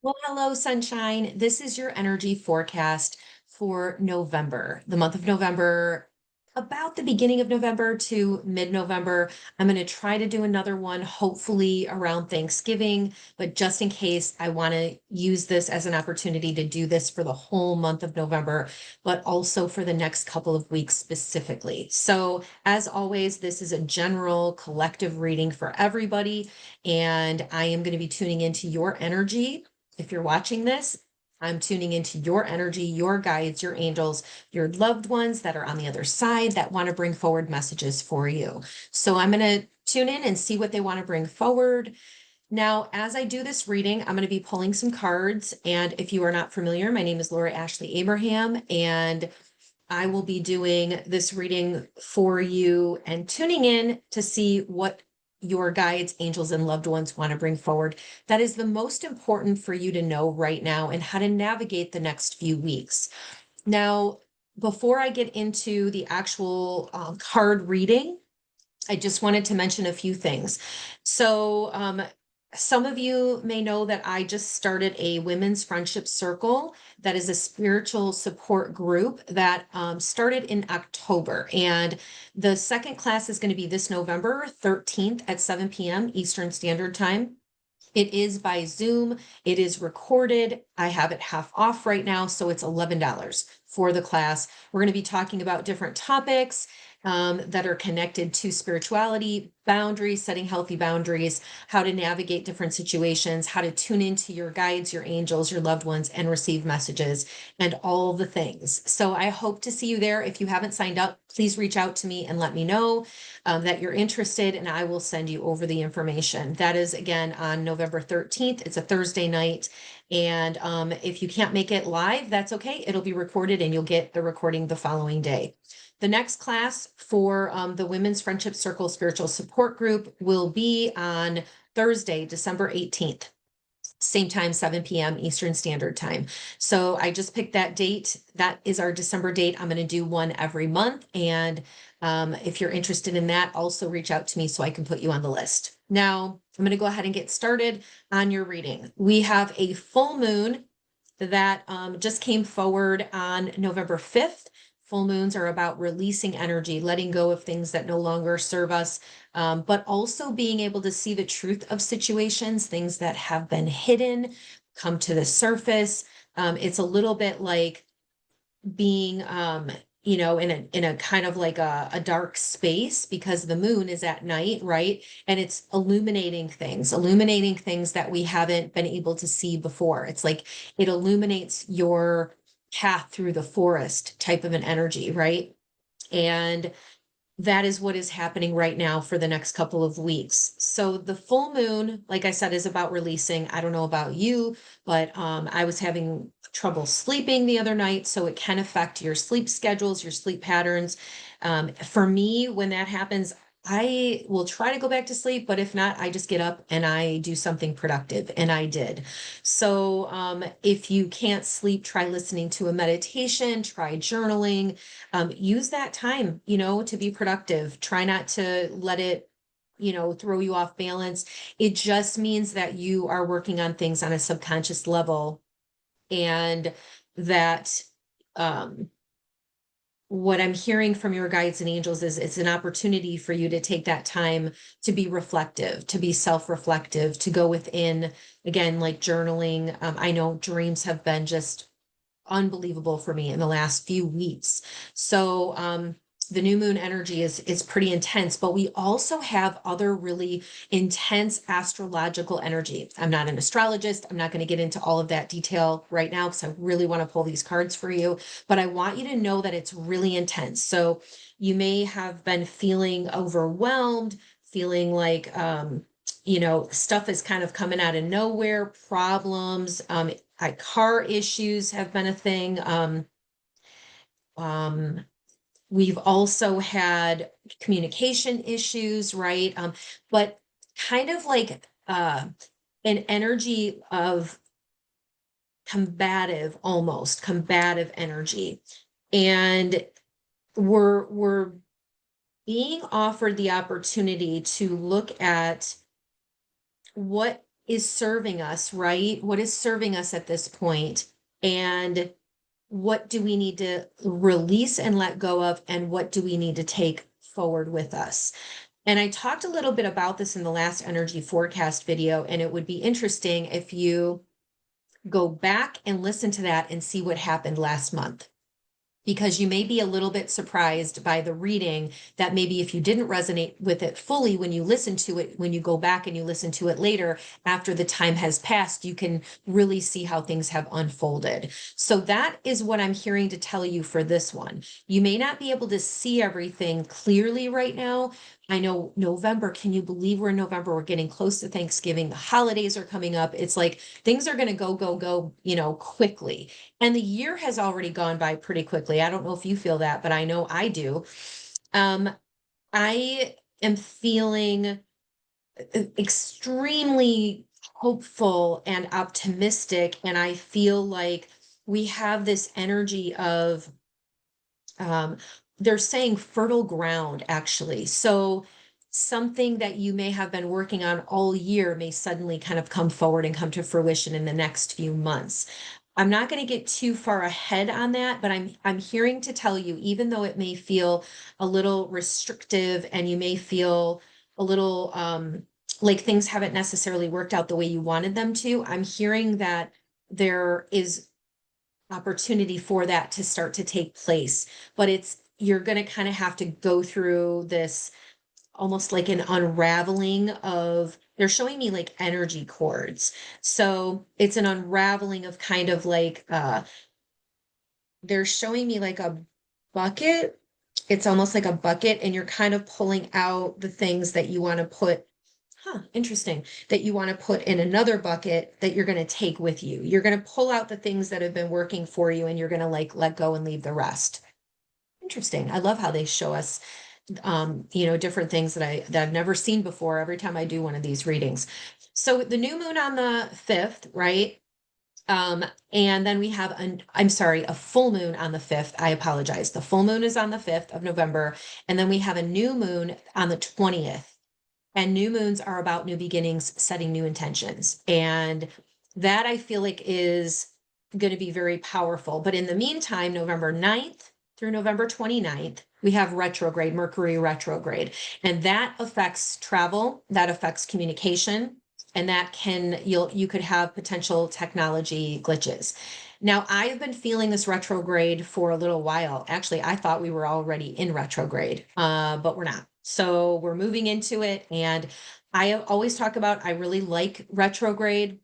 Well, hello, sunshine. This is your energy forecast for November, the month of November, about the beginning of November to mid-November. I'm going to try to do another one, hopefully around Thanksgiving, but just in case, I want to use this as an opportunity to do this for the whole month of November, but also for the next couple of weeks specifically. So, as always, this is a general collective reading for everybody, and I am going to be tuning into your energy. If you're watching this, I'm tuning into your energy, your guides, your angels, your loved ones that are on the other side that want to bring forward messages for you. So I'm going to tune in and see what they want to bring forward. Now, as I do this reading, I'm going to be pulling some cards. And if you are not familiar, my name is Laura Ashley Abraham, and I will be doing this reading for you and tuning in to see what your guides, angels, and loved ones want to bring forward. That is the most important for you to know right now and how to navigate the next few weeks. Now, before I get into the actual card reading, I just wanted to mention a few things. So, some of you may know that I just started a women's friendship circle that is a spiritual support group that started in October. And the second class is going to be this November 13th at 7 p.m. Eastern Standard Time. It is by Zoom. It is recorded. I have it half off right now, so it's $11 for the class. We're going to be talking about different topics that are connected to spirituality, boundaries, setting healthy boundaries, how to navigate different situations, how to tune into your guides, your angels, your loved ones, and receive messages, and all the things. So I hope to see you there. If you haven't signed up, please reach out to me and let me know that you're interested, and I will send you over the information. That is, again, on November 13th. It's a Thursday night. And if you can't make it live, that's okay. It'll be recorded and you'll get the recording the following day. The next class for the Women's Friendship Circle Spiritual Support Group will be on Thursday, December 18th. Same time, 7 p.m. Eastern Standard Time. So I just picked that date. That is our December date. I'm going to do one every month. And if you're interested in that, also reach out to me so I can put you on the list. Now, I'm going to go ahead and get started on your reading. We have a full moon that just came forward on November 5th. Full moons are about releasing energy, letting go of things that no longer serve us, but also being able to see the truth of situations, things that have been hidden, come to the surface. It's a little bit like being, in a kind of like a dark space because the moon is at night, right? And it's illuminating things that we haven't been able to see before. It's like it illuminates your path through the forest type of an energy, right? And that is what is happening right now for the next couple of weeks. So the full moon, like I said, is about releasing. I don't know about you, but I was having trouble sleeping the other night, so it can affect your sleep schedules, your sleep patterns. For me, when that happens, I will try to go back to sleep, but if not, I just get up and I do something productive, and I did. So if you can't sleep, try listening to a meditation, try journaling, use that time, to be productive. Try not to let it, throw you off balance. It just means that you are working on things on a subconscious level, and that what I'm hearing from your guides and angels is it's an opportunity for you to take that time to be reflective, to be self-reflective, to go within, again, like journaling. I know dreams have been just unbelievable for me in the last few weeks. So the new moon energy is pretty intense, but we also have other really intense astrological energy. I'm not an astrologist. I'm not going to get into all of that detail right now because I really want to pull these cards for you, but I want you to know that it's really intense. So you may have been feeling overwhelmed, feeling like stuff is kind of coming out of nowhere, problems, car issues have been a thing. Um, we've also had communication issues, right? But kind of like an energy of almost combative energy. And we're being offered the opportunity to look at what is serving us, right? What is serving us at this point? And what do we need to release and let go of? And what do we need to take forward with us? And I talked a little bit about this in the last energy forecast video, and it would be interesting if you go back and listen to that and see what happened last month, because you may be a little bit surprised by the reading that maybe if you didn't resonate with it fully when you listen to it, when you go back and you listen to it later, after the time has passed, you can really see how things have unfolded. So that is what I'm hearing to tell you for this one. You may not be able to see everything clearly right now. I know November, can you believe we're in November? We're getting close to Thanksgiving. The holidays are coming up. It's like things are going to go, quickly. And the year has already gone by pretty quickly. I don't know if you feel that, but I know I do. Um, I am feeling extremely hopeful and optimistic. And I feel like we have this energy of, um, they're saying fertile ground, actually. So something that you may have been working on all year may suddenly kind of come forward and come to fruition in the next few months. I'm not going to get too far ahead on that, but I'm hearing to tell you, even though it may feel a little restrictive and you may feel a little like things haven't necessarily worked out the way you wanted them to, I'm hearing that there is opportunity for that to start to take place. But you're going to kind of have to go through this almost like an unraveling of, they're showing me like energy cords. So it's an unraveling of kind of like, they're showing me like a bucket. It's almost like a bucket, and you're kind of pulling out the things that you want to put, interesting, that you want to put in another bucket that you're going to take with you. You're going to pull out the things that have been working for you, and you're going to like let go and leave the rest. Interesting. I love how they show us different things that I've never seen before every time I do one of these readings. So the new moon on the 5th, right? And then we have I'm sorry, a full moon on the 5th. I apologize. The full moon is on the 5th of November, and then we have a new moon on the 20th. And new moons are about new beginnings, setting new intentions. And that I feel like is going to be very powerful. But in the meantime, November 9th through November 29th, we have retrograde, Mercury retrograde. And that affects travel, that affects communication, and that you could have potential technology glitches. Now, I have been feeling this retrograde for a little while. Actually, I thought we were already in retrograde, but we're not. So we're moving into it. And I always talk about, I really like retrograde,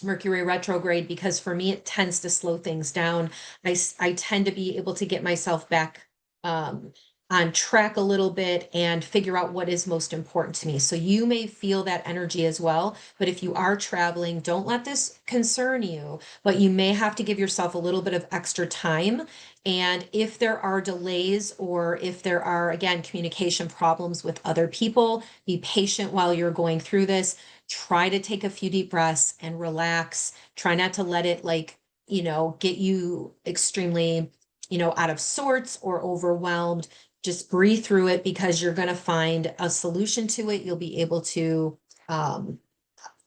Mercury retrograde, because for me, it tends to slow things down. I tend to be able to get myself back on track a little bit and figure out what is most important to me. So you may feel that energy as well. But if you are traveling, don't let this concern you, but you may have to give yourself a little bit of extra time. And if there are delays, or if there are, again, communication problems with other people, be patient while you're going through this. Try to take a few deep breaths and relax. Try not to let it get you extremely, out of sorts or overwhelmed. Just breathe through it, because you're going to find a solution to it. You'll be able to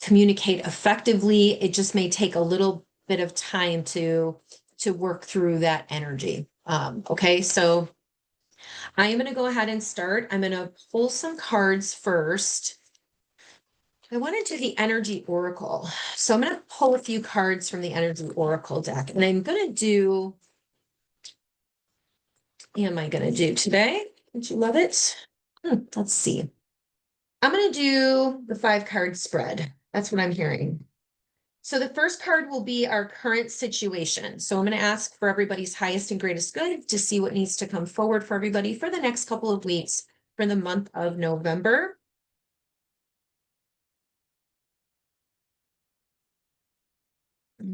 communicate effectively. It just may take a little bit of time to work through that energy. Okay, so I am going to go ahead and start. I'm going to pull some cards first. I want to do the energy oracle. So I'm going to pull a few cards from the energy oracle deck, and I'm going to do, am I going to do today? Don't you love it? Let's see. I'm going to do the 5-card spread. That's what I'm hearing. So the first card will be our current situation. So I'm going to ask for everybody's highest and greatest good to see what needs to come forward for everybody for the next couple of weeks for the month of November.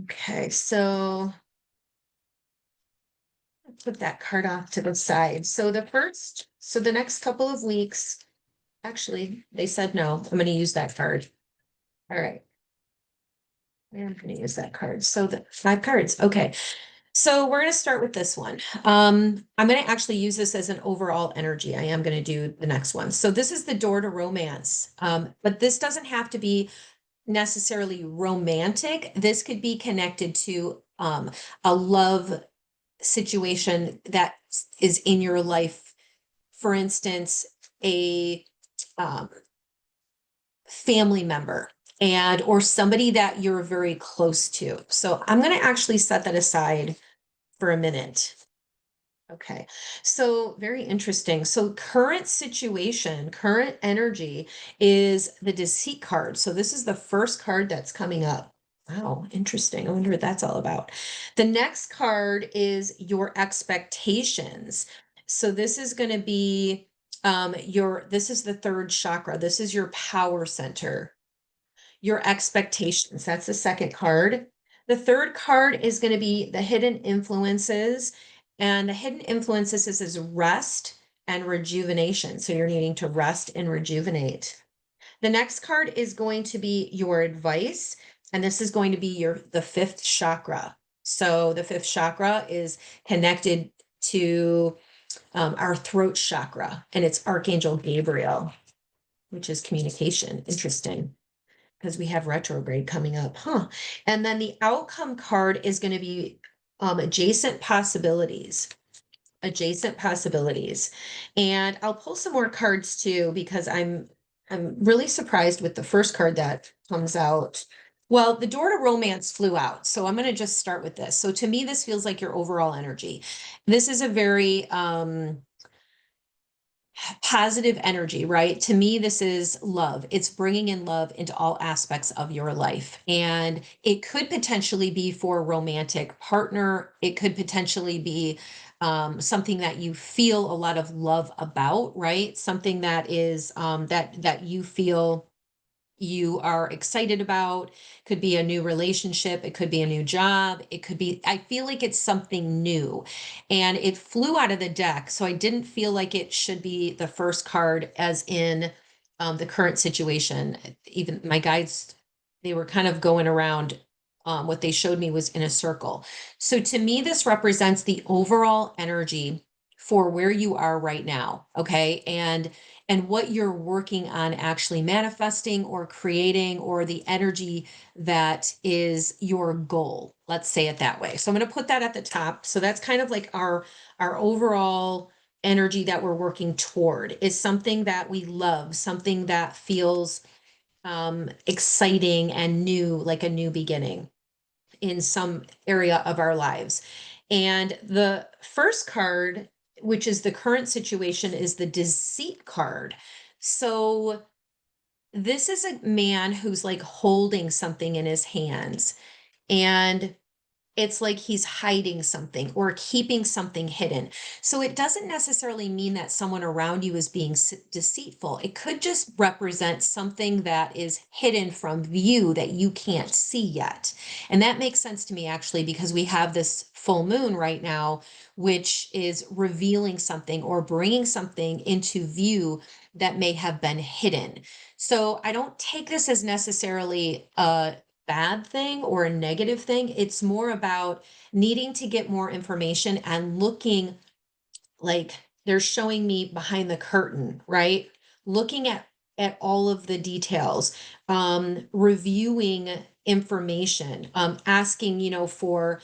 Okay, so put that card off to the side. So the next couple of weeks, actually, they said no. I'm going to use that card. All right. I'm going to use that card. So the 5 cards. Okay. So we're going to start with this one. I'm going to actually use this as an overall energy. I am going to do the next one. So this is the door to romance. But this doesn't have to be necessarily romantic. This could be connected to a love situation that is in your life. For instance, a um, family member and or somebody that you're very close to. So I'm going to actually set that aside for a minute. Okay. So very interesting. So current situation, current energy is the deceit card. So this is the first card that's coming up. Wow, interesting. I wonder what that's all about. The next card is your expectations. So this is going to be your this is the third chakra. This is your power center, your expectations. That's the second card. The third card is going to be the hidden influences. And the hidden influences is rest and rejuvenation. So you're needing to rest and rejuvenate. The next card is going to be your advice. And this is going to be the fifth chakra. So the fifth chakra is connected to our throat chakra, and it's Archangel Gabriel, which is communication. Interesting, because we have retrograde coming up, huh? And then the outcome card is going to be adjacent possibilities. Adjacent possibilities. And I'll pull some more cards too, because I'm really surprised with the first card that comes out. Well, the door to romance flew out. So I'm going to just start with this. So to me, this feels like your overall energy. This is a very positive energy, right? To me, this is love. It's bringing in love into all aspects of your life. And it could potentially be for a romantic partner. It could potentially be something that you feel a lot of love about, right? Something that is that you feel you are excited about. Could be a new relationship, it could be a new job, it could be, I feel like it's something new. And it flew out of the deck, so I didn't feel like it should be the first card, as in the current situation. Even my guides, they were kind of going around, what they showed me was in a circle. So to me, this represents the overall energy for where you are right now. Okay. And what you're working on actually manifesting or creating, or the energy that is your goal. Let's say it that way. So I'm going to put that at the top. So that's kind of like our overall energy that we're working toward, is something that we love, something that feels exciting and new, like a new beginning in some area of our lives. And the first card, which is the current situation, is the deceit card. So this is a man who's like holding something in his hands, and it's like he's hiding something or keeping something hidden. So it doesn't necessarily mean that someone around you is being deceitful. It could just represent something that is hidden from view that you can't see yet. And that makes sense to me, actually, because we have this full moon right now, which is revealing something or bringing something into view that may have been hidden. So I don't take this as necessarily a bad thing or a negative thing. It's more about needing to get more information and looking, like they're showing me behind the curtain, right? Looking at all of the details, reviewing information, asking, for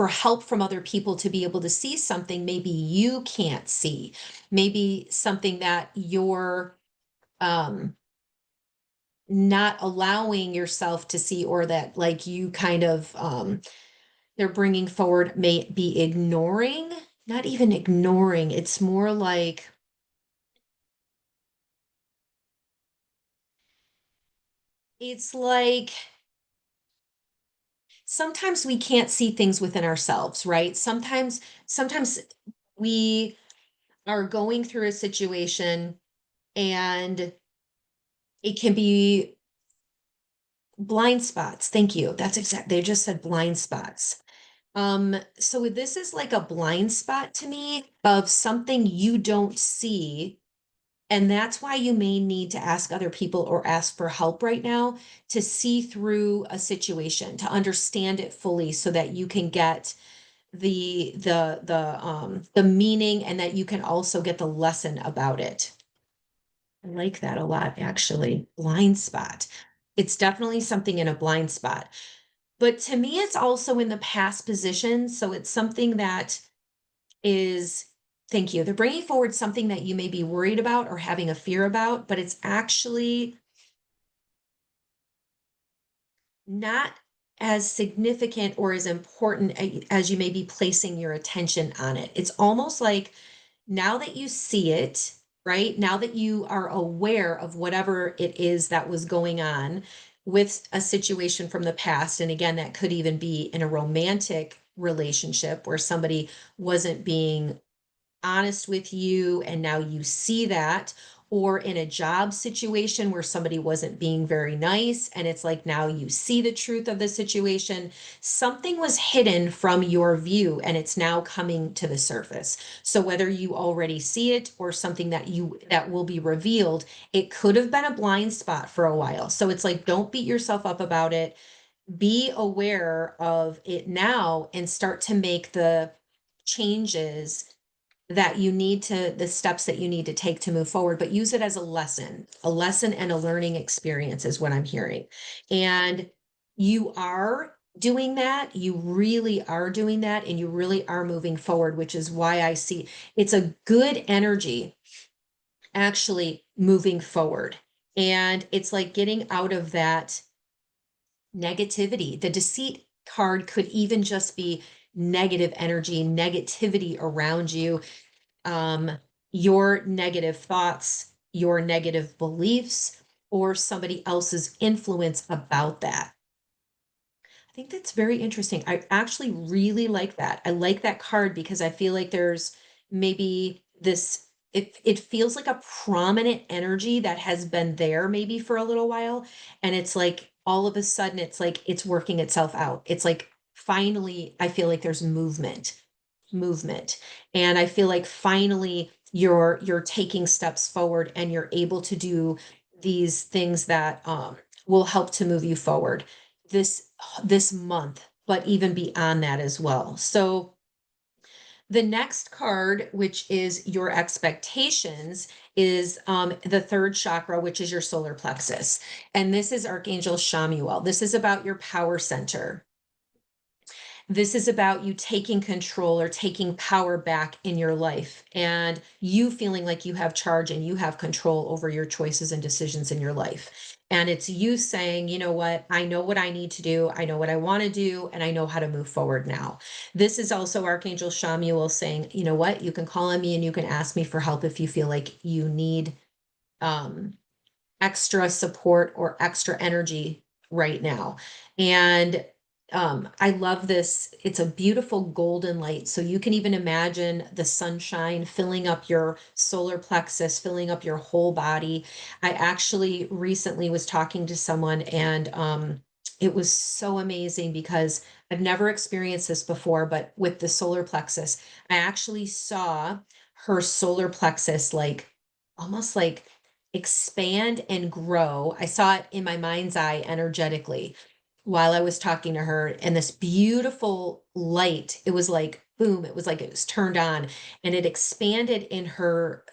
help from other people to be able to see something maybe you can't see, maybe something that you're um not allowing yourself to see, or that like you kind of they're bringing forward, may be ignoring. Not even ignoring, it's more like, it's like sometimes we can't see things within ourselves, right? Sometimes we are going through a situation, and it can be blind spots. Thank you, that's exact, they just said blind spots. So this is like a blind spot to me of something you don't see. And that's why you may need to ask other people or ask for help right now, to see through a situation, to understand it fully, so that you can get the meaning, and that you can also get the lesson about it. I like that a lot, actually. Blind spot. It's definitely something in a blind spot. But to me, it's also in the past position. So it's something that is, thank you. They're bringing forward something that you may be worried about or having a fear about, but it's actually not as significant or as important as you may be placing your attention on it. It's almost like now that you see it, right? Now that you are aware of whatever it is that was going on with a situation from the past, and again, that could even be in a romantic relationship where somebody wasn't being honest with you and now you see that, or in a job situation where somebody wasn't being very nice and it's like now you see the truth of the situation. Something was hidden from your view and it's now coming to the surface. So whether you already see it or something that will be revealed, it could have been a blind spot for a while. So it's like, don't beat yourself up about it. Be aware of it now and start to make the changes that you need to, the steps that you need to take to move forward, but use it as a lesson and a learning experience is what I'm hearing. And you are doing that. You really are doing that. And you really are moving forward, which is why I see it's a good energy actually moving forward. And it's like getting out of that negativity. The deceit card could even just be negative energy, negativity around you, um, your negative thoughts, your negative beliefs, or somebody else's influence about that. I think that's very interesting. I actually really like that. I like that card because I feel like there's maybe this, it feels like a prominent energy that has been there maybe for a little while. And it's like all of a sudden it's like it's working itself out. It's like finally, I feel like there's movement. And I feel like finally you're taking steps forward and you're able to do these things that will help to move you forward this this month, but even beyond that as well. So the next card, which is your expectations, is the third chakra, which is your solar plexus. And this is Archangel Shamuel. This is about your power center. This is about you taking control or taking power back in your life and you feeling like you have charge and you have control over your choices and decisions in your life. And it's you saying, you know what, I know what I need to do, I know what I want to do, and I know how to move forward now. This is also Archangel Shamuel saying, you know what, you can call on me and you can ask me for help if you feel like you need um, extra support or extra energy right now. And I love this. It's a beautiful golden light. So you can even imagine the sunshine filling up your solar plexus, filling up your whole body. I actually recently was talking to someone and it was so amazing because I've never experienced this before, but with the solar plexus, I actually saw her solar plexus like almost like expand and grow. I saw it in my mind's eye energetically while I was talking to her, and this beautiful light, it was like boom, it was like it was turned on and it expanded in her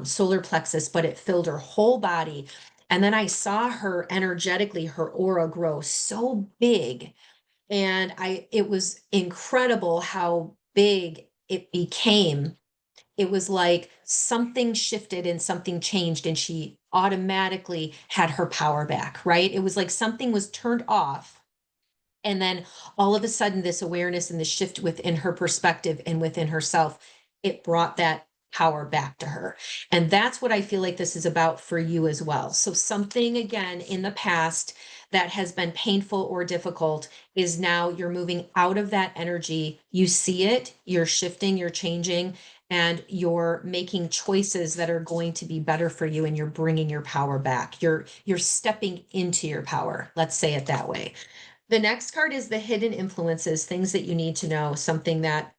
solar plexus, but it filled her whole body. And then I saw her energetically, her aura grow so big. And it was incredible how big it became. It was like something shifted and something changed and she automatically had her power back, right? It was like something was turned off and then all of a sudden this awareness and the shift within her perspective and within herself, it brought that power back to her. And that's what I feel like this is about for you as well. So something again in the past that has been painful or difficult is now you're moving out of that energy. You see it, you're shifting, you're changing, and you're making choices that are going to be better for you and you're bringing your power back. You're stepping into your power. Let's say it that way. The next card is the hidden influences, things that you need to know, something that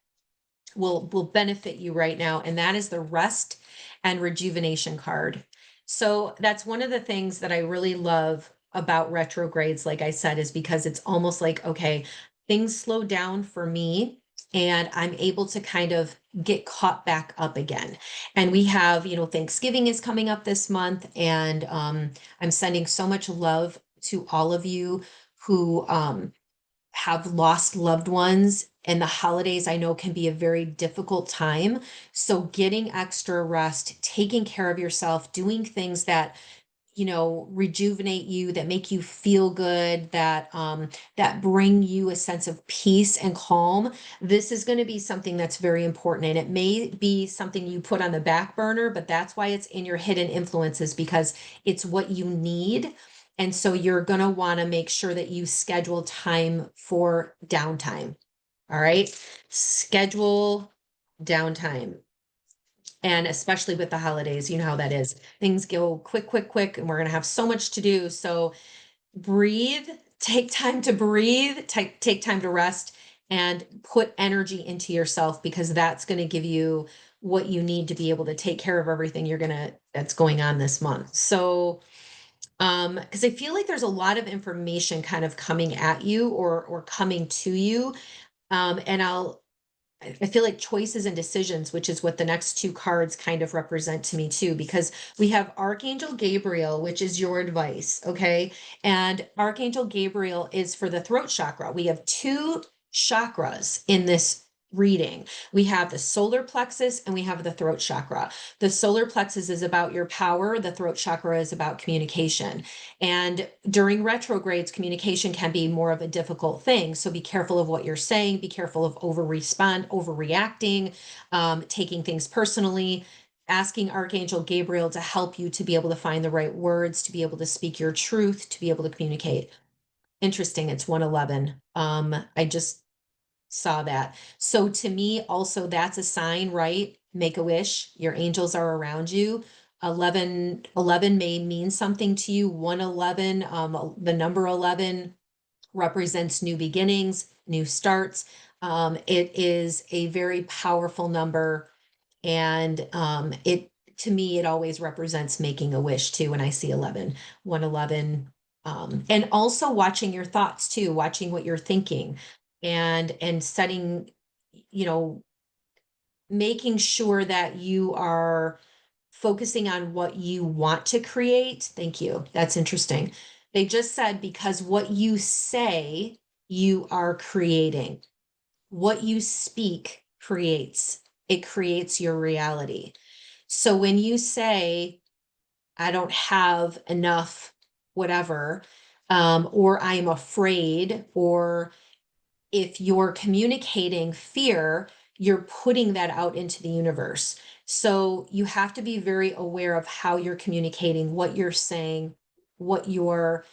will benefit you right now, and that is the rest and rejuvenation card. So that's one of the things that I really love about retrogrades, like I said, is because it's almost like, okay, things slow down for me and I'm able to kind of get caught back up again. And we have, Thanksgiving is coming up this month, and I'm sending so much love to all of you who have lost loved ones. And the holidays I know can be a very difficult time. So getting extra rest, taking care of yourself, doing things that rejuvenate you, that make you feel good, that bring you a sense of peace and calm. This is going to be something that's very important, and it may be something you put on the back burner, but that's why it's in your hidden influences, because it's what you need. And so you're going to want to make sure that you schedule time for downtime. All right, schedule downtime. And especially with the holidays, you know how that is. Things go quick, quick, quick, and we're going to have so much to do. So breathe, take time to breathe, take time to rest, and put energy into yourself, because that's going to give you what you need to be able to take care of everything that's going on this month. So, because I feel like there's a lot of information kind of coming at you or coming to you. And I feel like choices and decisions, which is what the next two cards kind of represent to me too, because we have Archangel Gabriel, which is your advice. Okay. And Archangel Gabriel is for the throat chakra. We have two chakras in this reading. We have the solar plexus and we have the throat chakra. The solar plexus is about your power. The throat chakra is about communication. And during retrogrades, communication can be more of a difficult thing. So be careful of what you're saying. Be careful of overreacting, taking things personally, asking Archangel Gabriel to help you to be able to find the right words, to be able to speak your truth, to be able to communicate. Interesting. It's 111. I just saw that. So to me, also, that's a sign, right? Make a wish. Your angels are around you. 11 may mean something to you. 111, the number 11 represents new beginnings, new starts. It is a very powerful number. And to me, it always represents making a wish too. When I see 11, 111, and also watching your thoughts too, watching what you're thinking, and setting, you know, making sure that you are focusing on what you want to create. Thank you. That's interesting. They just said, because what you say, you are creating. What you speak creates. It creates your reality. So when you say, I don't have enough, whatever, or I'm afraid, or if you're communicating fear, you're putting that out into the universe. So you have to be very aware of how you're communicating, what you're saying, what you're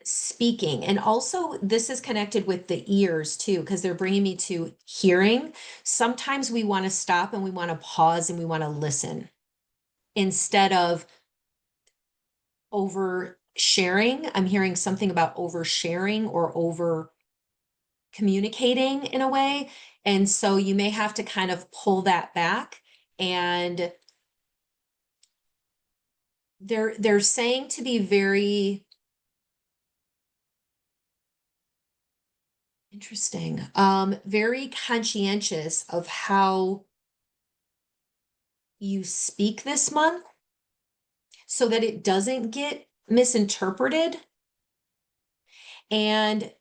speaking. And also, this is connected with the ears too, because they're bringing me to hearing. Sometimes we want to stop and we want to pause and we want to listen instead of oversharing. I'm hearing something about oversharing or over communicating in a way. And so you may have to kind of pull that back. And they're saying to be very interesting, very conscientious of how you speak this month so that it doesn't get misinterpreted, and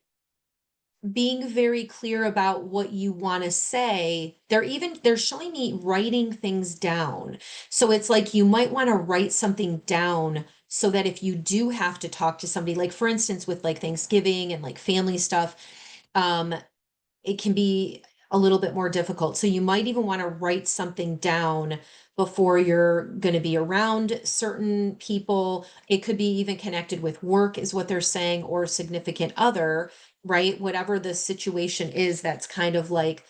being very clear about what you want to say. They're showing me writing things down. So it's like you might want to write something down so that if you do have to talk to somebody, like for instance with like Thanksgiving and like family stuff, um it can be a little bit more difficult. So you might even want to write something down before you're going to be around certain people. It could be even connected with work, is what they're saying, or significant other, right? Whatever the situation is, that's kind of like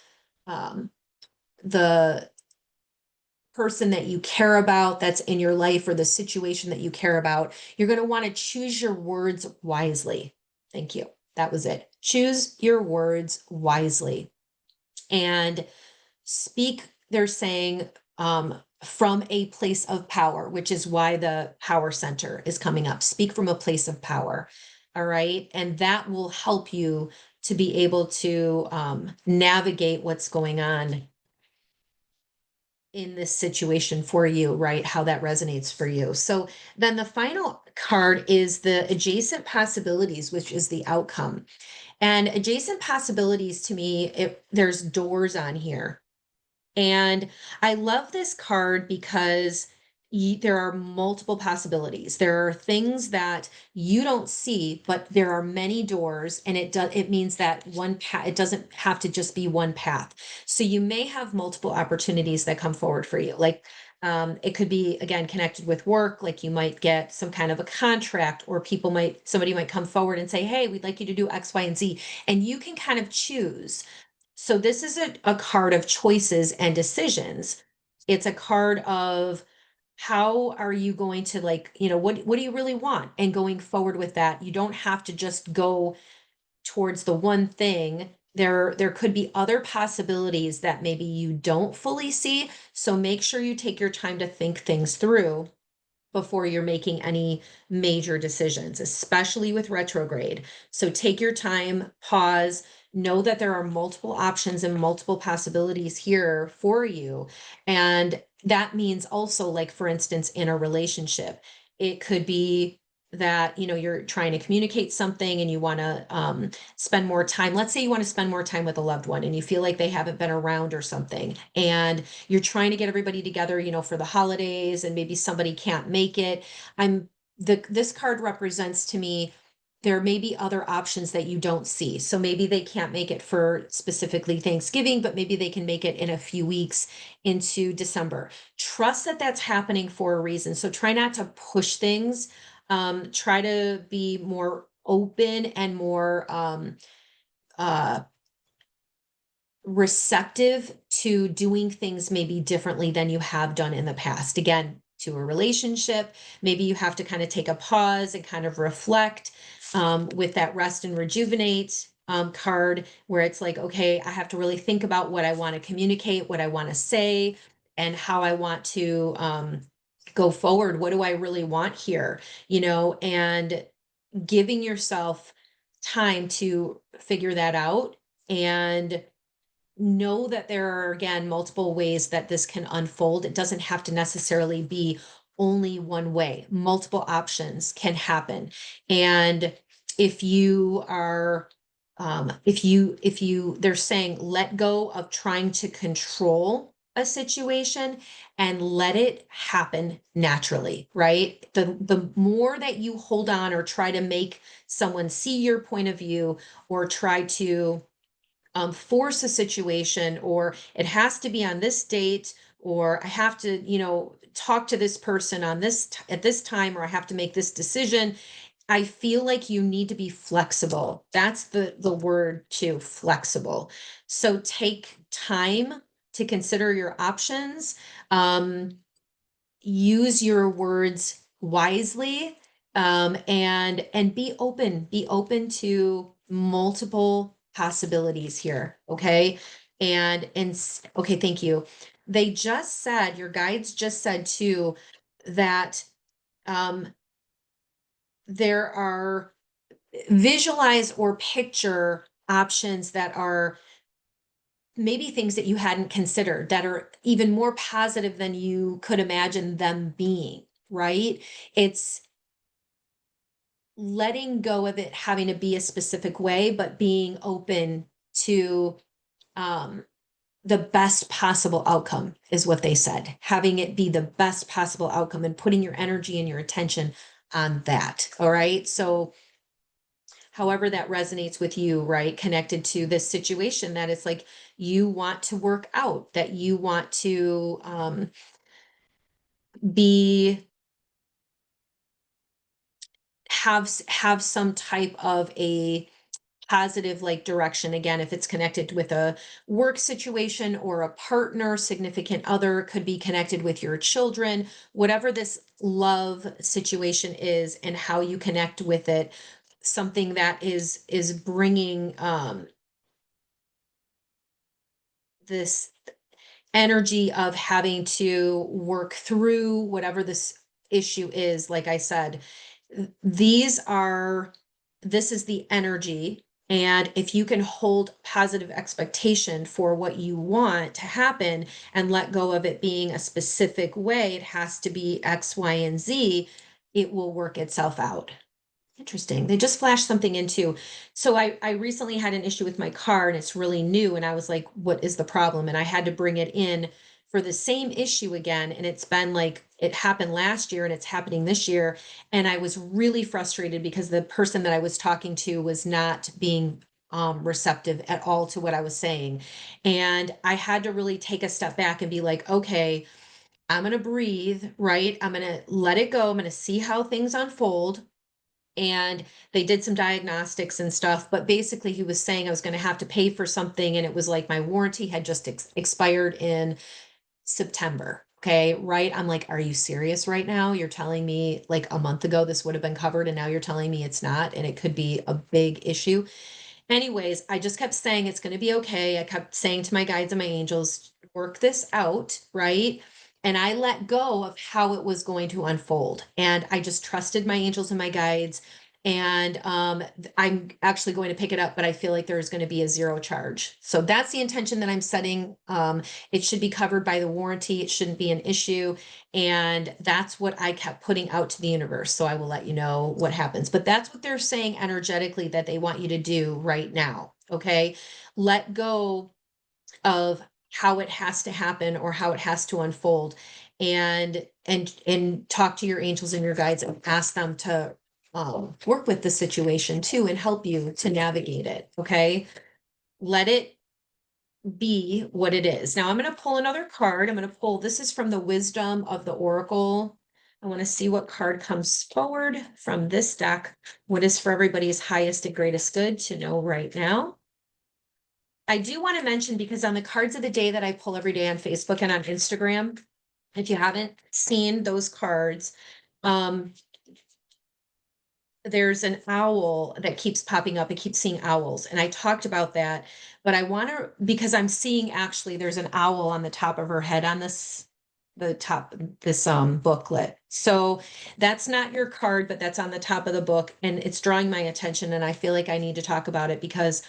um, the person that you care about that's in your life, or the situation that you care about. You're going to want to choose your words wisely. Thank you. That was it. Choose your words wisely and speak, they're saying, from a place of power, which is why the power center is coming up. Speak from a place of power. All right. And that will help you to be able to navigate what's going on in this situation for you, right? How that resonates for you. So then the final card is the adjacent possibilities, which is the outcome. And adjacent possibilities to me, there's doors on here. And I love this card because there are multiple possibilities. There are things that you don't see, but there are many doors, and it means that one path, it doesn't have to just be one path. So you may have multiple opportunities that come forward for you. Like it could be again connected with work, like you might get some kind of a contract, or somebody might come forward and say, hey, we'd like you to do X, Y, and Z. And you can kind of choose. So this is a card of choices and decisions. It's a card of how are you going to, like, what do you really want? And going forward with that, you don't have to just go towards the one thing. There could be other possibilities that maybe you don't fully see. So make sure you take your time to think things through before you're making any major decisions, especially with retrograde. So take your time, pause, know that there are multiple options and multiple possibilities here for you. And that means also, like, for instance, in a relationship, it could be that you're trying to communicate something and you want to spend more time. Let's say you want to spend more time with a loved one and you feel like they haven't been around or something, and you're trying to get everybody together, for the holidays, and maybe somebody can't make it. This card represents to me there may be other options that you don't see. So maybe they can't make it for specifically Thanksgiving, but maybe they can make it in a few weeks into December. Trust that that's happening for a reason. So try not to push things. Try to be more open and more uh, receptive to doing things maybe differently than you have done in the past. Again, to a relationship, maybe you have to kind of take a pause and kind of reflect with that rest and rejuvenate card, where it's like, okay, I have to really think about what I want to communicate, what I want to say, and how I want to go forward. What do I really want here? And giving yourself time to figure that out, and know that there are, again, multiple ways that this can unfold. It doesn't have to necessarily be only one way. Multiple options can happen. And if you are, they're saying, let go of trying to control a situation and let it happen naturally, right? The more that you hold on or try to make someone see your point of view, or try to force a situation, or it has to be on this date, or I have to, talk to this person on at this time, or I have to make this decision. I feel like you need to be flexible. That's the word too, flexible. So take time to consider your options. Use your words wisely, and be open to multiple possibilities here. Okay. Okay, thank you. Your guides just said too, that um there are visualize or picture options that are maybe things that you hadn't considered, that are even more positive than you could imagine them being, right? It's letting go of it having to be a specific way, but being open to um, the best possible outcome, is what they said. Having it be the best possible outcome and putting your energy and your attention on that. All right. So however that resonates with you, right? Connected to this situation, that it's like you want to work out, that you want to be have some type of a positive, like, direction. Again, if it's connected with a work situation or a partner, significant other, could be connected with your children, whatever this love situation is and how you connect with it, something that is bringing this energy of having to work through whatever this issue is. Like I said, these are this is the energy And if you can hold positive expectation for what you want to happen and let go of it being a specific way, it has to be X, Y, and Z, it will work itself out. Interesting. They just flashed something into. So I recently had an issue with my car and it's really new. And I was like, what is the problem? And I had to bring it in for the same issue again. And it's been like it happened last year and it's happening this year. And I was really frustrated because the person that I was talking to was not being receptive at all to what I was saying. And I had to really take a step back and be like, okay, I'm going to breathe, right? I'm going to let it go. I'm going to see how things unfold, and they did some diagnostics and stuff, but basically he was saying I was going to have to pay for something, and it was like my warranty had just expired in September. Okay, right? I'm like, are you serious right now? You're telling me like a month ago this would have been covered and now you're telling me it's not, and it could be a big issue. Anyways, I just kept saying it's going to be okay. I kept saying to my guides and my angels, work this out, right? And I let go of how it was going to unfold. And I just trusted my angels and my guides. And I'm actually going to pick it up, but I feel like there's going to be a zero charge. So that's the intention that I'm setting. It should be covered by the warranty. It shouldn't be an issue. And that's what I kept putting out to the universe. So I will let you know what happens. But that's what they're saying energetically that they want you to do right now. Okay. Let go of how it has to happen or how it has to unfold, and talk to your angels and your guides and ask them to work with the situation too and help you to navigate it. Okay. Let it be what it is. Now I'm going to pull another card. I'm going to pull, this is from the Wisdom of the Oracle. I want to see what card comes forward from this deck. What is for everybody's highest and greatest good to know right now? I do want to mention, because on the cards of the day that I pull every day on Facebook and on Instagram, if you haven't seen those cards, um, there's an owl that keeps popping up. I keep seeing owls, and I talked about that, but I want to, because I'm seeing actually there's an owl on the top of her head on the top this booklet. So that's not your card, but that's on the top of the book and it's drawing my attention, and I feel like I need to talk about it because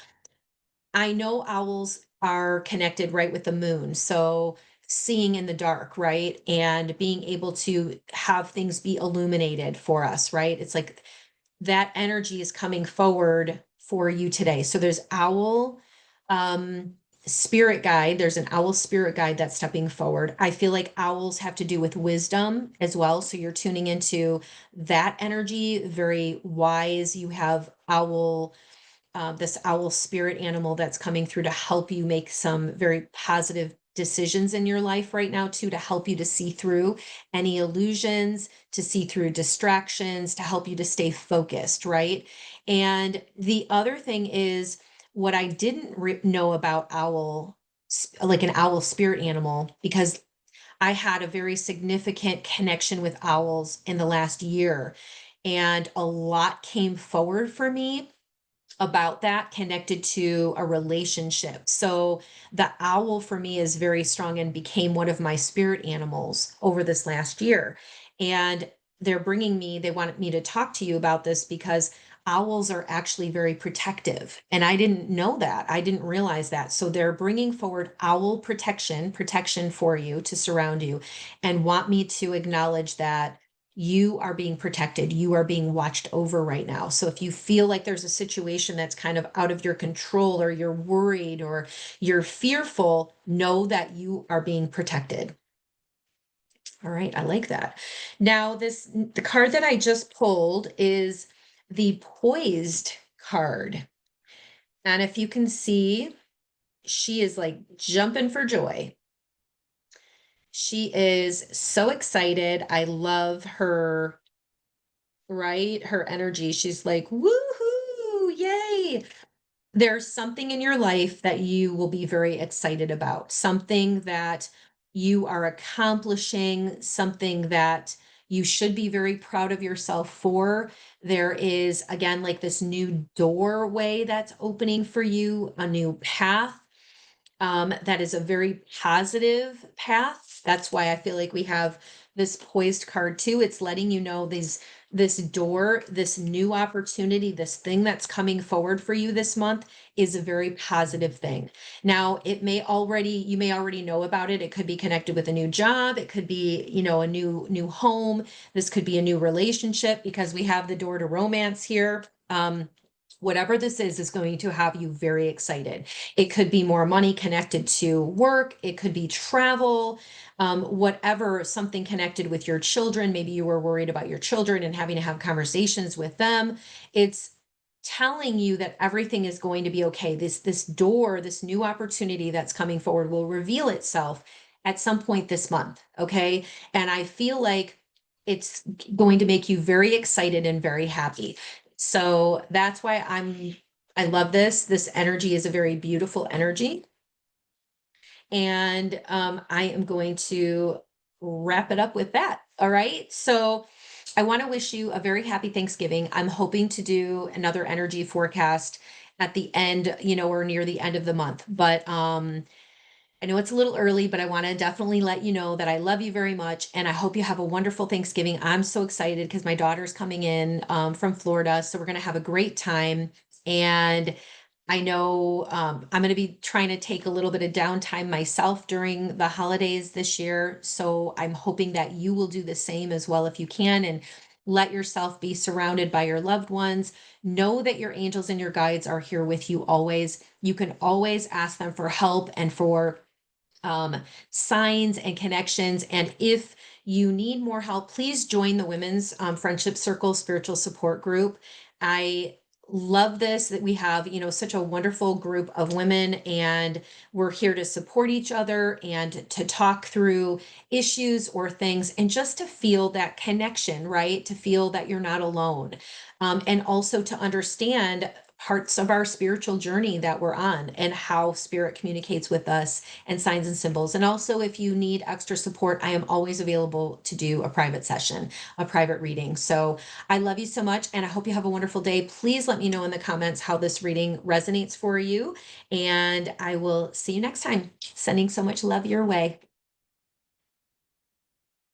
I know owls are connected right with the moon. So seeing in the dark, right? And being able to have things be illuminated for us, right? It's like that energy is coming forward for you today. So there's owl um spirit guide. There's an owl spirit guide that's stepping forward. I feel like owls have to do with wisdom as well. So you're tuning into that energy, very wise. You have this owl spirit animal that's coming through to help you make some very positive decisions in your life right now too, to help you to see through any illusions, to see through distractions, to help you to stay focused, right? And the other thing is, what I didn't know about like an owl spirit animal, because I had a very significant connection with owls in the last year, and a lot came forward for me about that connected to a relationship. So the owl for me is very strong and became one of my spirit animals over this last year. And they wanted me to talk to you about this because owls are actually very protective. And I didn't know that. I didn't realize that. So they're bringing forward owl protection for you to surround you, and want me to acknowledge that you are being protected. You are being watched over right now. So if you feel like there's a situation that's kind of out of your control, or you're worried, or you're fearful, know that you are being protected. All right, I like that. Now, the card that I just pulled is the Poised card. And if you can see, she is like jumping for joy. She is so excited. I love her, right? Her energy. She's like, woohoo, yay. There's something in your life that you will be very excited about, something that you are accomplishing, something that you should be very proud of yourself for. There is, again, like this new doorway that's opening for you, a new path, that is a very positive path. That's why I feel like we have this poised card too. It's letting you know this door, this new opportunity, this thing that's coming forward for you this month is a very positive thing. Now, you may already know about it. It could be connected with a new job. It could be, a new home. This could be a new relationship because we have the door to romance here. Whatever this is going to have you very excited. It could be more money connected to work. It could be travel, whatever, something connected with your children. Maybe you were worried about your children and having to have conversations with them. It's telling you that everything is going to be okay. This door, this new opportunity that's coming forward will reveal itself at some point this month. Okay. And I feel like it's going to make you very excited and very happy. So that's why I love this. This energy is a very beautiful energy. And I am going to wrap it up with that. All right. So I want to wish you a very happy Thanksgiving. I'm hoping to do another energy forecast at the end, or near the end of the month. But I know it's a little early, but I want to definitely let you know that I love you very much. And I hope you have a wonderful Thanksgiving. I'm so excited because my daughter's coming in from Florida. So we're going to have a great time. And I know I'm going to be trying to take a little bit of downtime myself during the holidays this year. So I'm hoping that you will do the same as well if you can, and let yourself be surrounded by your loved ones. Know that your angels and your guides are here with you always. You can always ask them for help and for um, signs and connections. And if you need more help, please join the Women's Friendship Circle Spiritual Support Group. I love this that we have, such a wonderful group of women, and we're here to support each other and to talk through issues or things, and just to feel that connection, right? To feel that you're not alone. And also to understand parts of our spiritual journey that we're on and how spirit communicates with us, and signs and symbols. And also, if you need extra support, I am always available to do a private session, a private reading. So I love you so much, and I hope you have a wonderful day. Please let me know in the comments how this reading resonates for you, and I will see you next time. Sending so much love your way.